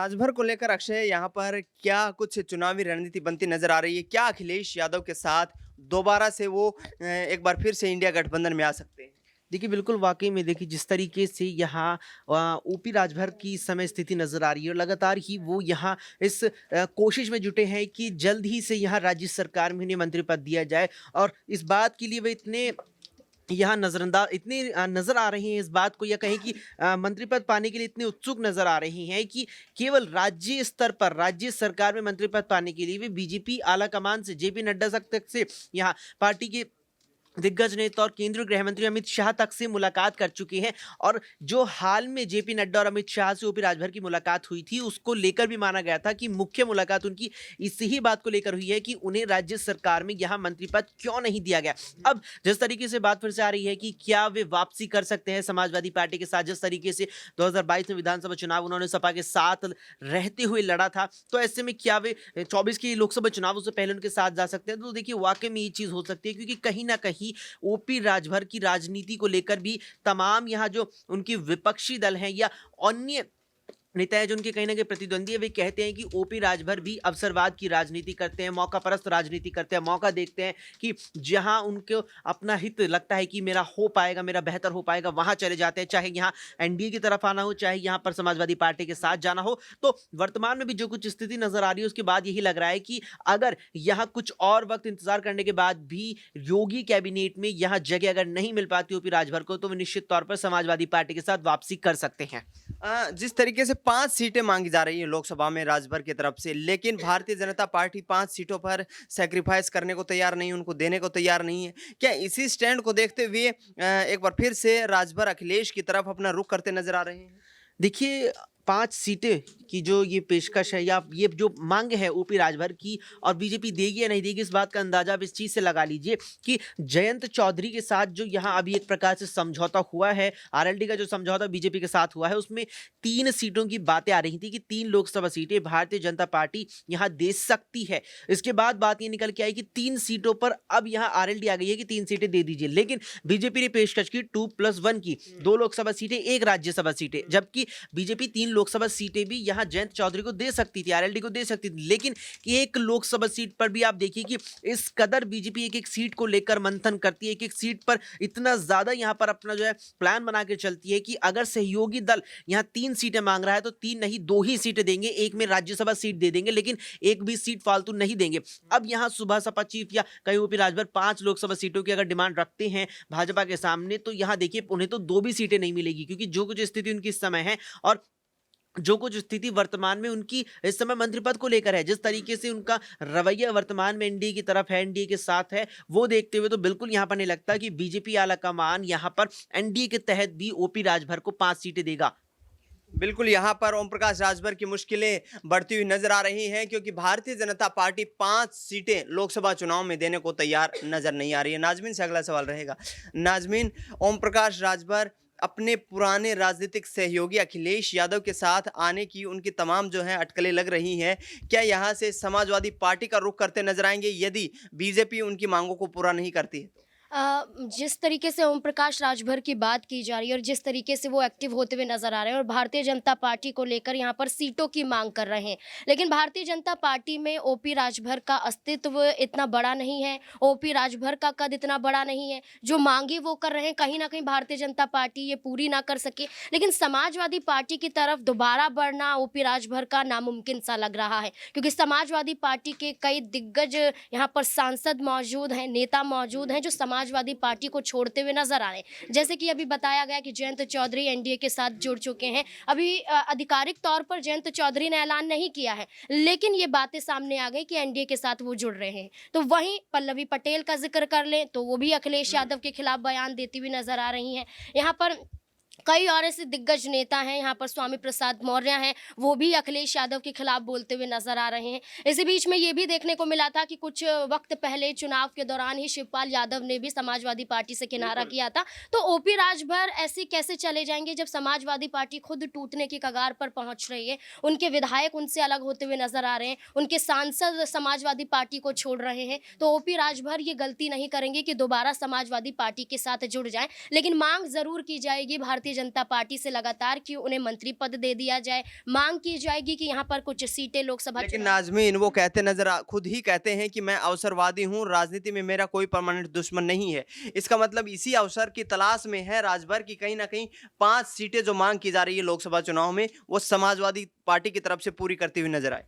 राजभर को लेकर अक्षय यहाँ पर क्या कुछ चुनावी रणनीति बनती नजर आ रही है? क्या अखिलेश यादव के साथ दोबारा से वो एक बार फिर से इंडिया गठबंधन में आ सकते हैं? देखिए, बिल्कुल वाक़ई में देखिए जिस तरीके से यहाँ ओपी राजभर की इस समय स्थिति नज़र आ रही है और लगातार ही वो यहाँ इस कोशिश में जुटे हैं कि जल्द ही से यहाँ राज्य सरकार में उन्हें मंत्री पद दिया जाए और इस बात के लिए वे इतने यहाँ इतने नज़र आ रहे हैं इस बात को या कहें कि मंत्री पद पाने के लिए इतने उत्सुक नज़र आ रहे हैं कि केवल राज्य स्तर पर राज्य सरकार में मंत्री पद पाने के लिए वे बीजेपी आला कमान से जेपी नड्डा तक से यहाँ पार्टी के दिग्गज नेता और केंद्रीय गृह मंत्री अमित शाह तक से मुलाकात कर चुके हैं और जो हाल में जेपी नड्डा और अमित शाह से ओपी राजभर की मुलाकात हुई थी उसको लेकर भी माना गया था कि मुख्य मुलाकात उनकी इसी ही बात को लेकर हुई है कि उन्हें राज्य सरकार में यहां मंत्री पद क्यों नहीं दिया गया। अब जिस तरीके से बात फिर से आ रही है कि क्या वे वापसी कर सकते हैं समाजवादी पार्टी के साथ, जिस तरीके से 2022 में विधानसभा चुनाव उन्होंने सपा के साथ रहते हुए लड़ा था, तो ऐसे में क्या वे 24 के लोकसभा चुनावों से पहले उनके साथ जा सकते हैं? तो देखिए वाकई में ये चीज हो सकती है क्योंकि कहीं ना कहीं ओपी राजभर की राजनीति को लेकर भी तमाम यहाँ जो उनकी विपक्षी दल हैं या अन्य नेता है जो उनके कहीं ना कहीं प्रतिद्वंदी है, वे कहते हैं कि ओपी राजभर भी अवसरवाद की राजनीति करते हैं, मौका परस्त राजनीति करते हैं, मौका देखते हैं कि जहां उनको अपना हित लगता है कि मेरा हो पाएगा, मेरा बेहतर हो पाएगा, वहां चले जाते हैं, चाहे यहाँ एनडीए की तरफ आना हो, चाहे यहाँ पर समाजवादी पार्टी के साथ जाना हो। तो वर्तमान में भी जो कुछ स्थिति नजर आ रही है उसके बाद यही लग रहा है कि अगर यहाँ कुछ और वक्त इंतजार करने के बाद भी योगी कैबिनेट में यहाँ जगह अगर नहीं मिल पाती ओपी राजभर को, तो वे निश्चित तौर पर समाजवादी पार्टी के साथ वापसी कर सकते हैं। जिस तरीके से 5 सीटें मांगी जा रही हैं लोकसभा में राजभर की तरफ से, लेकिन भारतीय जनता पार्टी 5 सीटों पर सैक्रिफाइस करने को तैयार नहीं, उनको देने को तैयार नहीं है। क्या इसी स्टैंड को देखते हुए एक बार फिर से राजभर अखिलेश की तरफ अपना रुख करते नजर आ रहे हैं? देखिए, 5 सीटें की जो ये पेशकश है या ये जो माँग है ओपी राजभर की और बीजेपी देगी या नहीं देगी, इस बात का अंदाज़ा आप इस चीज़ से लगा लीजिए कि जयंत चौधरी के साथ जो यहाँ अभी एक प्रकार से समझौता हुआ है, आरएलडी का जो समझौता बीजेपी के साथ हुआ है, उसमें 3 सीटों की बातें आ रही थी कि 3 लोकसभा सीटें भारतीय जनता पार्टी यहाँ दे सकती है। इसके बाद बात ये निकल के आई कि 3 सीटों पर अब यहाँ आरएलडी आ गई है कि 3 सीटें दे दीजिए। लेकिन बीजेपी ने पेशकश की 2+1 की, 2 लोकसभा सीटें, 1 राज्यसभा सीटें, जबकि बीजेपी 3 लोकसभा सीटें भी यहां जयंत चौधरी को दे सकती थी, आरएलडी को दे सकती थी, लेकिन एक लोकसभा सीट पर भी आप देखिए कि इस कदर बीजेपी एक एक सीट को लेकर मंथन करती है, एक एक सीट पर इतना ज्यादा यहां पर अपना जो है प्लान बना के चलती है कि अगर सहयोगी दल यहां 3 सीटें मांग रहा है तो 3 नहीं 2 ही सीटें देंगे, एक में राज्यसभा सीट दे देंगे, लेकिन एक भी सीट फालतू नहीं देंगे। अब यहां सुबह सपा चीफ या कहीं ओपी राजभर 5 लोकसभा सीटों की अगर डिमांड रखते हैं भाजपा के सामने, तो यहां देखिए उन्हें तो 2 भी सीटें नहीं मिलेगी क्योंकि जो कुछ स्थिति उनकी इस समय है और जो कुछ स्थिति वर्तमान में उनकी इस समय मंत्री पद को लेकर है, जिस तरीके से उनका रवैया वर्तमान में एनडीए की तरफ है, एनडीए के साथ है, वो देखते हुए तो बिल्कुल यहाँ पर नहीं लगता कि बीजेपी आला कमान यहाँ पर एनडीए के तहत भी ओपी राजभर को 5 सीटें देगा। बिल्कुल, यहाँ पर ओम प्रकाश राजभर की मुश्किलें बढ़ती हुई नजर आ रही हैं क्योंकि भारतीय जनता पार्टी 5 सीटें लोकसभा चुनाव में देने को तैयार नजर नहीं आ रही है। नाज़मीन से अगला सवाल रहेगा। नाज़मीन, ओम प्रकाश राजभर अपने पुराने राजनीतिक सहयोगी अखिलेश यादव के साथ आने की उनकी तमाम जो है अटकलें लग रही हैं। क्या यहाँ से समाजवादी पार्टी का रुख करते नजर आएंगे यदि बीजेपी उनकी मांगों को पूरा नहीं करती है? जिस तरीके से ओम प्रकाश राजभर की बात की जा रही है और जिस तरीके से वो एक्टिव होते हुए नजर आ रहे हैं और भारतीय जनता पार्टी को लेकर यहाँ पर सीटों की मांग कर रहे हैं, लेकिन भारतीय जनता पार्टी में ओपी राजभर का अस्तित्व इतना बड़ा नहीं है, ओपी राजभर का कद इतना बड़ा नहीं है, जो मांगे वो कर रहे हैं, कहीं ना कहीं भारतीय जनता पार्टी ये पूरी ना कर सके। लेकिन समाजवादी पार्टी की तरफ दोबारा बढ़ना ओपी राजभर का नामुमकिन सा लग रहा है क्योंकि समाजवादी पार्टी के कई दिग्गज यहाँ पर सांसद मौजूद हैं, नेता मौजूद हैं जो समाजवादी पार्टी को छोड़ते हुए नजर आ रहे हैं। जैसे कि अभी बताया गया कि जयंत चौधरी एनडीए के साथ जुड़ चुके हैं। अभी आधिकारिक तौर पर जयंत चौधरी ने ऐलान नहीं किया है, लेकिन ये बातें सामने आ गई कि एनडीए के साथ वो जुड़ रहे हैं। तो वहीं पल्लवी पटेल का जिक्र कर लें तो वो भी अखिलेश यादव के खिलाफ बयान देती हुई नजर आ रही हैं। यहाँ पर कई और ऐसे दिग्गज नेता हैं, यहाँ पर स्वामी प्रसाद मौर्य हैं, वो भी अखिलेश यादव के खिलाफ बोलते हुए नजर आ रहे हैं। इसी बीच में ये भी देखने को मिला था कि कुछ वक्त पहले चुनाव के दौरान ही शिवपाल यादव ने भी समाजवादी पार्टी से किनारा किया था। तो ओपी राजभर ऐसे कैसे चले जाएंगे जब समाजवादी पार्टी खुद टूटने की कगार पर पहुंच रही है, उनके विधायक उनसे अलग होते हुए नजर आ रहे हैं, उनके सांसद समाजवादी पार्टी को छोड़ रहे हैं। तो ओपी राजभर ये गलती नहीं करेंगे कि दोबारा समाजवादी पार्टी के साथ जुड़ जाएं, लेकिन मांग जरूर की जाएगी भारतीय जनता पार्टी से लगातार कि उन्हें मंत्री पद दे दिया जाए, मांग की जाएगी कि यहाँ पर कुछ सीटें लोकसभा लेकिन चुनाव नाज़मीन वो खुद ही कहते हैं कि मैं अवसरवादी हूँ, राजनीति में मेरा कोई परमानेंट दुश्मन नहीं है। इसका मतलब इसी अवसर की तलाश में है राजभर की कहीं न कहीं 5 सीटें जो माँग की जा रही है लोकसभा चुनाव में, वो समाजवादी पार्टी की तरफ से पूरी करती हुई नज़र आए।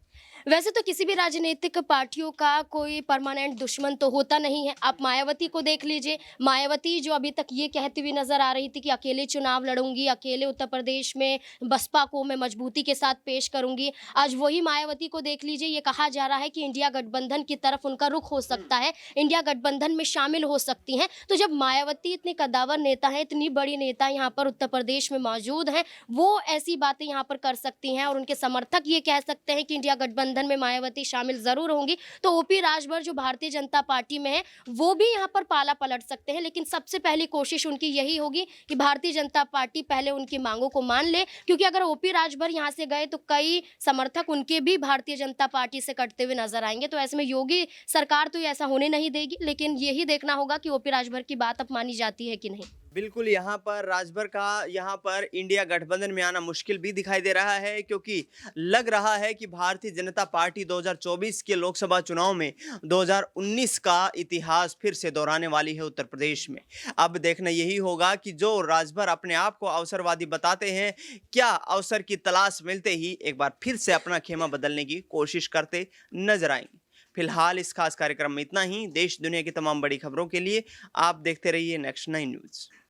वैसे तो किसी भी राजनीतिक पार्टियों का कोई परमानेंट दुश्मन तो होता नहीं है। आप मायावती को देख लीजिए, मायावती जो अभी तक ये कहती हुई नजर आ रही थी कि अकेले चुनाव लड़ूंगी, अकेले उत्तर प्रदेश में बसपा को मैं मजबूती के साथ पेश करूंगी। आज वही मायावती को देख लीजिए, ये कहा जा रहा है कि इंडिया गठबंधन की तरफ उनका रुख हो सकता है, इंडिया गठबंधन में शामिल हो सकती हैं। तो जब मायावती इतने कद्दावर नेता है, इतनी बड़ी नेता यहाँ पर उत्तर प्रदेश में मौजूद हैं, वो ऐसी बातें यहाँ पर कर सकती हैं और उनके समर्थक ये कह सकते हैं कि इंडिया गठबंधन में मायावती शामिल जरूर होंगी, तो ओपी राजभर जो भारतीय जनता पार्टी में है वो भी यहाँ पर पाला पलट सकते हैं। लेकिन सबसे पहली कोशिश उनकी यही होगी कि भारतीय जनता पार्टी पहले उनकी मांगों को मान ले, क्योंकि अगर ओपी राजभर यहाँ से गए तो कई समर्थक उनके भी भारतीय जनता पार्टी से कटते हुए नजर आएंगे। तो ऐसे में योगी सरकार तो ऐसा होने नहीं देगी, लेकिन यही देखना होगा कि ओपी राजभर की बात अब मानी जाती है कि नहीं। बिल्कुल, यहाँ पर राजभर का यहाँ पर इंडिया गठबंधन में आना मुश्किल भी दिखाई दे रहा है, क्योंकि लग रहा है कि भारतीय जनता पार्टी 2024 के लोकसभा चुनाव में 2019 का इतिहास फिर से दोहराने वाली है उत्तर प्रदेश में। अब देखना यही होगा कि जो राजभर अपने आप को अवसरवादी बताते हैं, क्या अवसर की तलाश मिलते ही एक बार फिर से अपना खेमा बदलने की कोशिश करते नजर आएंगे। फिलहाल इस खास कार्यक्रम में इतना ही। देश दुनिया की तमाम बड़ी खबरों के लिए आप देखते रहिए नेक्स्ट 9 न्यूज़।